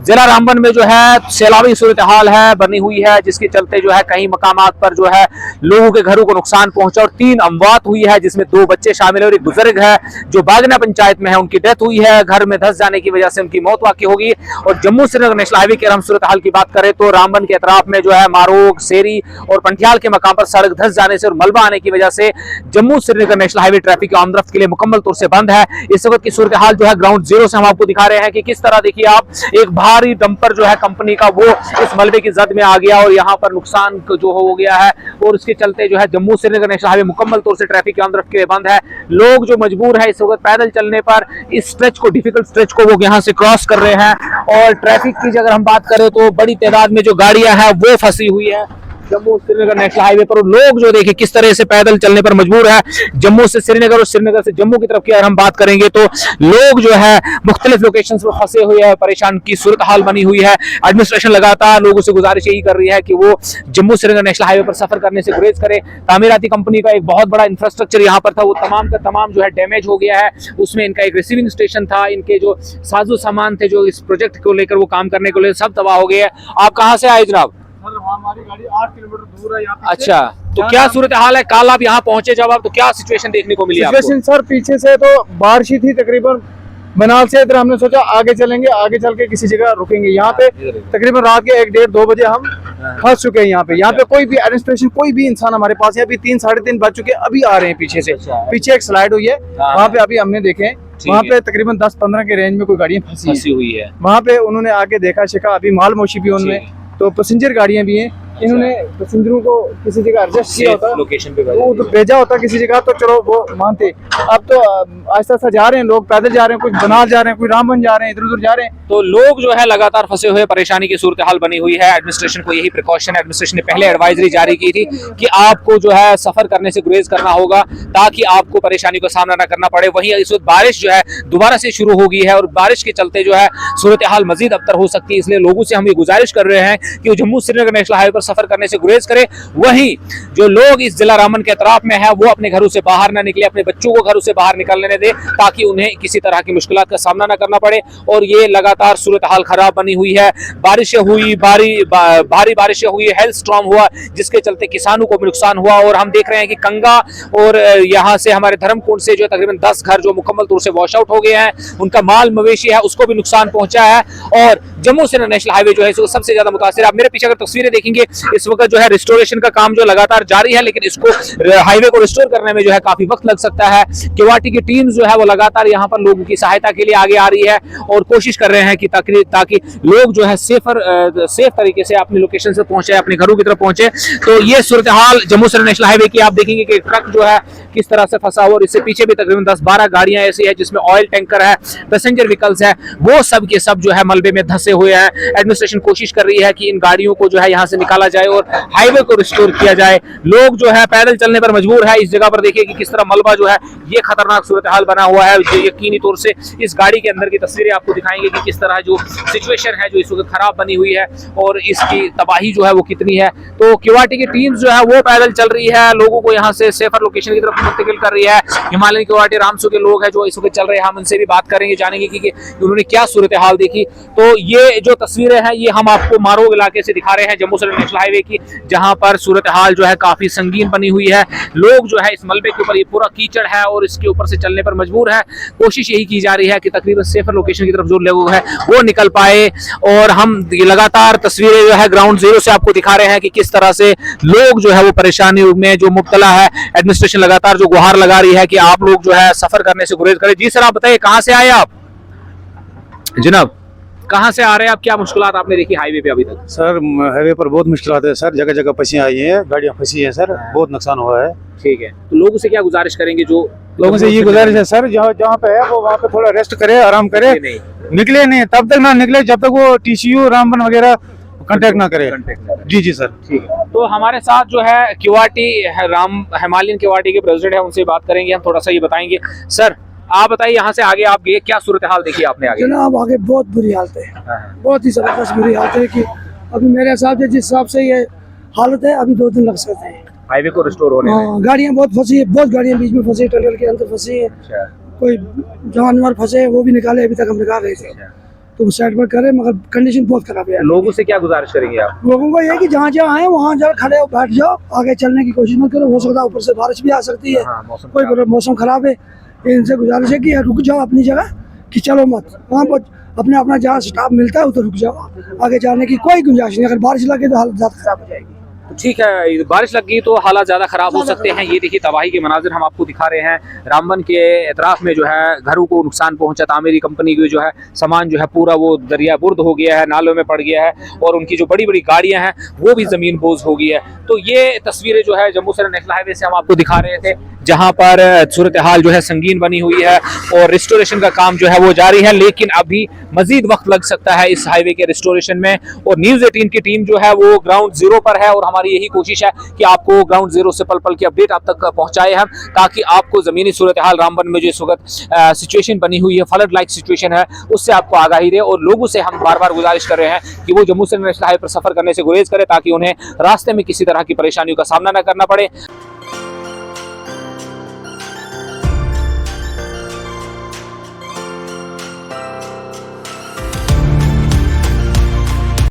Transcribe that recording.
जिला रामबन में जो है सैलाबी सूरत हाल है बनी हुई है, जिसके चलते जो है कई मकामात पर जो है लोगों के घरों को नुकसान पहुंचा और 3 अमवात हुई है, जिसमें 2 बच्चे शामिल है और एक बुजुर्ग है जो बागना पंचायत में है, उनकी डेथ हुई है। घर में धंस जाने की वजह से उनकी मौत वाकई होगी। और जम्मू श्रीनगर नेशनल हाईवे की हम सूरत हाल की बात करें तो रामबन के अतराफ में जो है मारोग, सेरी और पंटियाल के मकाम पर सड़क धंस जाने से और मलबा आने की वजह से Jammu Srinagar national highway traffic आमदरफ्त के लिए मुकम्मल तौर से बंद है। इस वक्त की सूरत हाल जो है ग्राउंड जीरो से हम आपको दिखा रहे हैं कि किस तरह देखिए आप, एक भारी डंपर जो है कंपनी का वो इस मलबे की जद में आ गया और यहाँ पर नुकसान जो हो गया है और उसके चलते जो है जम्मू श्रीनगर नेशनल हाईवे मुकम्मल तौर से ट्रैफिक के आमदरफ्त के लिए बंद है। लोग जो मजबूर है इस वक्त पैदल चलने पर इस स्ट्रेच को, डिफिकल्ट स्ट्रेच को वो यहाँ से क्रॉस कर रहे हैं। और ट्रैफिक की अगर हम बात करें तो बड़ी तादाद में जो गाड़ियां हैं वो फंसी हुई है जम्मू श्रीनगर नेशनल हाईवे पर। लोग जो देखे किस तरह से पैदल चलने पर मजबूर है। जम्मू से श्रीनगर और श्रीनगर से जम्मू की तरफ की अगर हम बात करेंगे तो लोग जो है मुख्तलिफ लोकेशन पर फंसे हुए हैं, परेशान की सूरत हाल बनी हुई है। एडमिनिस्ट्रेशन लगातार लोगों से गुजारिश यही कर रही है कि वो जम्मू श्रीनगर नेशनल हाईवे पर सफर करने से गुरेज करे। तामीराती कंपनी का एक बहुत बड़ा इंफ्रास्ट्रक्चर यहाँ पर था, वो तमाम का तमाम जो है डैमेज हो गया है। उसमें इनका एक रिसीविंग स्टेशन था, इनके जो साजो सामान थे जो इस प्रोजेक्ट को लेकर वो काम करने को ले सब तबाह हो गए हैं। आप कहाँ से आए जनाब? हमारी गाड़ी 8 किलोमीटर दूर है यहाँ पे। अच्छा, तो क्या सूरत हाल है? कल आप यहाँ पहुंचे जब आप, तो क्या सिचुएशन देखने को मिली आपको? सर पीछे से तो बारिश ही थी तकरीबन बनाल से इधर। हमने सोचा आगे चलेंगे, आगे चल के किसी जगह रुकेंगे। यहाँ पे तकरीबन रात के 1, 1:30, 2 बजे हम फंस चुके हैं यहाँ पे। यहाँ पे कोई भी एडमिनिस्ट्रेशन, कोई भी इंसान हमारे पास है। अभी 3, 3:30 बज चुके, अभी आ रहे हैं पीछे से। पीछे एक स्लाइड हुई है, वहाँ पे अभी हमने देखे, वहाँ पे तकरीबन 10-15 के रेंज में कोई गाड़ियाँ फंसी हुई है। वहाँ पे उन्होंने आके देखा शिका, अभी माल मोशी भी उनमें, तो पैसेंजर गाड़ियाँ भी हैं। इन्होंने पैसेंजरों को किसी जगह एडजस्ट किया होता, लोकेशन पे वो तो भेजा होता किसी जगह तो चलो वो मानते। अब तो आहिस्ता आहिस्ता जा रहे हैं लोग, पैदल जा रहे हैं, कुछ बनाल जा रहे हैं, कोई रामबन जा रहे हैं, इधर उधर जा रहे हैं। तो लोग जो है लगातार फंसे हुए, परेशानी की सूरत हाल बनी हुई है। एडमिनिस्ट्रेशन को यही प्रिकॉशन, एडमिनिस्ट्रेशन ने पहले एडवाइजरी जारी की थी कि आपको जो है सफर करने से गुरेज करना होगा ताकि आपको परेशानी का सामना न करना पड़े। वहीं इस वक्त बारिश जो है दोबारा से शुरू हो गई है और बारिश के चलते जो है सूरत हाल मजीद अबतर हो सकती है। इसलिए लोगों से हम ये गुजारिश कर रहे हैं कि वो जम्मू श्रीनगर नेशनल हाईवे पर सफर करने से गुरेज करे। वहीं जो लोग इस जिला रामबन के अतराफ में है वो अपने घरों से बाहर ना निकले, अपने बच्चों को घरों से बाहर निकलने दे ताकि उन्हें किसी तरह की मुश्किलात का सामना ना करना पड़े। और ये लगातार सूरत हाल खराब बनी हुई है। बारिशें हुई, भारी बारिशें हुई, हेल स्टॉर्म हुआ जिसके चलते किसानों को भी नुकसान हुआ। और हम देख रहे हैं कि कंगा और यहाँ से हमारे धर्मकुंड से जो तकरीबन 10 घर जो मुकम्मल तौर से वॉश आउट हो गए हैं, उनका माल मवेशी है उसको भी नुकसान पहुंचा है। और जम्मू श्रीनगर नेशनल हाईवे जो है सबसे ज्यादा मुतासिर। आप मेरे पीछे अगर तस्वीरें देखेंगे इस वक्त जो है रिस्टोरेशन का काम जो लगातार जारी है, लेकिन इसको हाईवे को रिस्टोर करने में जो है काफी वक्त लग सकता है। केवाटी की टीम जो है वो लगातार यहाँ पर लोगों की सहायता के लिए आगे आ रही है और कोशिश कर रहे हैं कि ताकि लोग जो है सेफ तरीके से अपनी लोकेशन से पहुंचे, अपने घरों की तरफ पहुंचे। तो ये सूरत हाल जम्मू श्रीनगर नेशनल हाईवे की आप देखेंगे कि ट्रक जो है किस तरह से फंसा हुआ और इससे पीछे भी तकरीबन 10-12 गाड़ियां ऐसी है जिसमें ऑयल टैंकर है, पैसेंजर व्हीकल्स है, वो सब के सब जो है मलबे में धंसे हुए हैं। एडमिनिस्ट्रेशन कोशिश कर रही है कि इन गाड़ियों को जो है यहाँ से निकाला जाए और हाईवे को रिस्टोर किया जाए। लोग जो है पैदल चलने पर मजबूर है। इस जगह पर देखिए कि किस तरह मलबा जो है ये खतरनाक सूरत हाल बना हुआ है। जो यकीनी तौर से इस गाड़ी के अंदर की तस्वीरें आपको दिखाएंगे कि किस तरह जो सिचुएशन है जो इस वक्त खराब बनी हुई है और इसकी तबाही जो है वो कितनी है। तो केवाटी की टीम जो है वो पैदल चल रही है, लोगों को यहाँ से सेफर लोकेशन की तरफ मुंतकिल कर रही है। हिमालयन केवाटी रामसू के लोग हैं जो इस वक्त चल रहे हैं, हम उनसे भी बात करेंगे, जानेंगे कि उन्होंने क्या सूरत हाल देखी। तो ये जो तस्वीरें हैं ये हम आपको मारोग इलाके से दिखा रहे हैं जम्मू श्रीनगर नेशनल हाईवे की, जहां पर सूरत हाल जो है काफी संगीन बनी हुई है। लोग जो है इस मलबे के ऊपर, ये पूरा कीचड़ है और इसके ऊपर से चलने पर मजबूर है। कोशिश यही की जा रही है कि तकरीबन सेफर लोकेशन की तरफ जो लोग हैं वो निकल पाए। और हम लगातार तस्वीरें जो है ग्राउंड जीरो से आपको दिखा रहे हैं कि किस तरह से लोग जो है वो परेशानी में जो मुब्तला है। एडमिनिस्ट्रेशन लगातार जो गुहार लगा रही है कि आप लोग जो है सफर करने से गुरेज करें। जी सर, आप बताइए कहाँ से आए आप? जनाब कहाँ से आ रहे हैं आप? क्या मुश्किलात आपने देखी हाईवे पे अभी तक? सर हाईवे पर बहुत मुश्किलात है सर, जगह जगह फंसी आई है, गाड़ियाँ फंसी हैं सर, बहुत नुकसान हुआ है। ठीक है, तो लोगों से क्या गुजारिश करेंगे? जो लोगों से ये गुजारिश है सर, जहाँ पे है वो वहाँ पे थोड़ा रेस्ट करे, आराम करे, निकले नहीं तब तक ना निकले जब तक वो TCU रामबन वगैरह कांटेक्ट ना करे। जी जी सर, ठीक है। तो हमारे साथ जो है केवाटी हिमालयन केवाटी के प्रेसिडेंट है, उनसे बात करेंगे, हम थोड़ा सा ये बताएंगे। सर आप बताइए यहाँ से आगे आप गए, क्या सूरत हाल देखी आपने आगे? जनाब आगे बहुत बुरी हालत है, बहुत ही जबरदस्त बुरी हालत है कि अभी मेरे हिसाब से जिस हिसाब से ये हालत है अभी 2 दिन लग सकते हैं हाईवे को रिस्टोर होने में। गाड़ियाँ बहुत फंसी है, बहुत गाड़ियाँ बीच में फंसी, टनल के अंदर फंसी है। कोई जानवर फंसे वो भी निकाले, अभी तक हम निकाल रहे थे। तो वो साइड पर करें, मगर कंडीशन बहुत खराब है। लोगों से क्या गुजारिश करेंगे आप? लोगों को ये है कि जहाँ जहाँ आए वहाँ जहाँ खड़े हो बैठ जाओ, आगे चलने की कोशिश मत करो। हो सकता है ऊपर से बारिश भी आ सकती है, हाँ, मौसम कोई मौसम खराब है। इनसे गुजारिश है कि रुक जाओ अपनी जगह, कि चलो मत, वहाँ पर अपना जहाँ स्टाफ मिलता है उधर रुक जाओ, आगे जाने की कोई गुंजाइश नहीं। अगर बारिश लगे तो हालत ज़्यादा खराब हो जाएगी। ठीक है, बारिश लग गई तो हालात ज़्यादा ख़राब हो सकते हैं। ये देखिए तबाही के मनाजिर हम आपको दिखा रहे हैं। रामबन के एतराफ़ में जो है घरों को नुकसान पहुंचा। तामीरी कंपनी की जो है सामान जो है पूरा वो दरिया बुर्द हो गया है, नालों में पड़ गया है, और उनकी जो बड़ी बड़ी गाड़ियां हैं वो भी ज़मीन बोझ हो गई है। तो ये तस्वीरें जो है जम्मू श्रीनगर नेशनल हाईवे से हम आपको दिखा रहे थे, जहाँ पर सूरत हाल जो है संगीन बनी हुई है और रिस्टोरेशन का काम जो है वो जारी है, लेकिन अभी मजीद वक्त लग सकता है इस हाईवे के रिस्टोरेशन में। और न्यूज़ 18 की टीम जो है वो ग्राउंड जीरो पर है, और हमारी यही कोशिश है कि आपको ग्राउंड जीरो से पल पल की अपडेट आप तक पहुंचाए हम, ताकि आपको ज़मीनी सूरत हाल रामबन में जो इस वक्त सिचुएशन बनी हुई है, फ्लड लाइक सिचुएशन है, उससे आपको आगाही दे। और लोगों से हम बार बार गुजारिश कर रहे हैं कि वो जम्मू श्रीनगर नेशनल हाईवे पर सफ़र करने से गुरेज करें, ताकि उन्हें रास्ते में किसी तरह की परेशानियों का सामना न करना पड़े।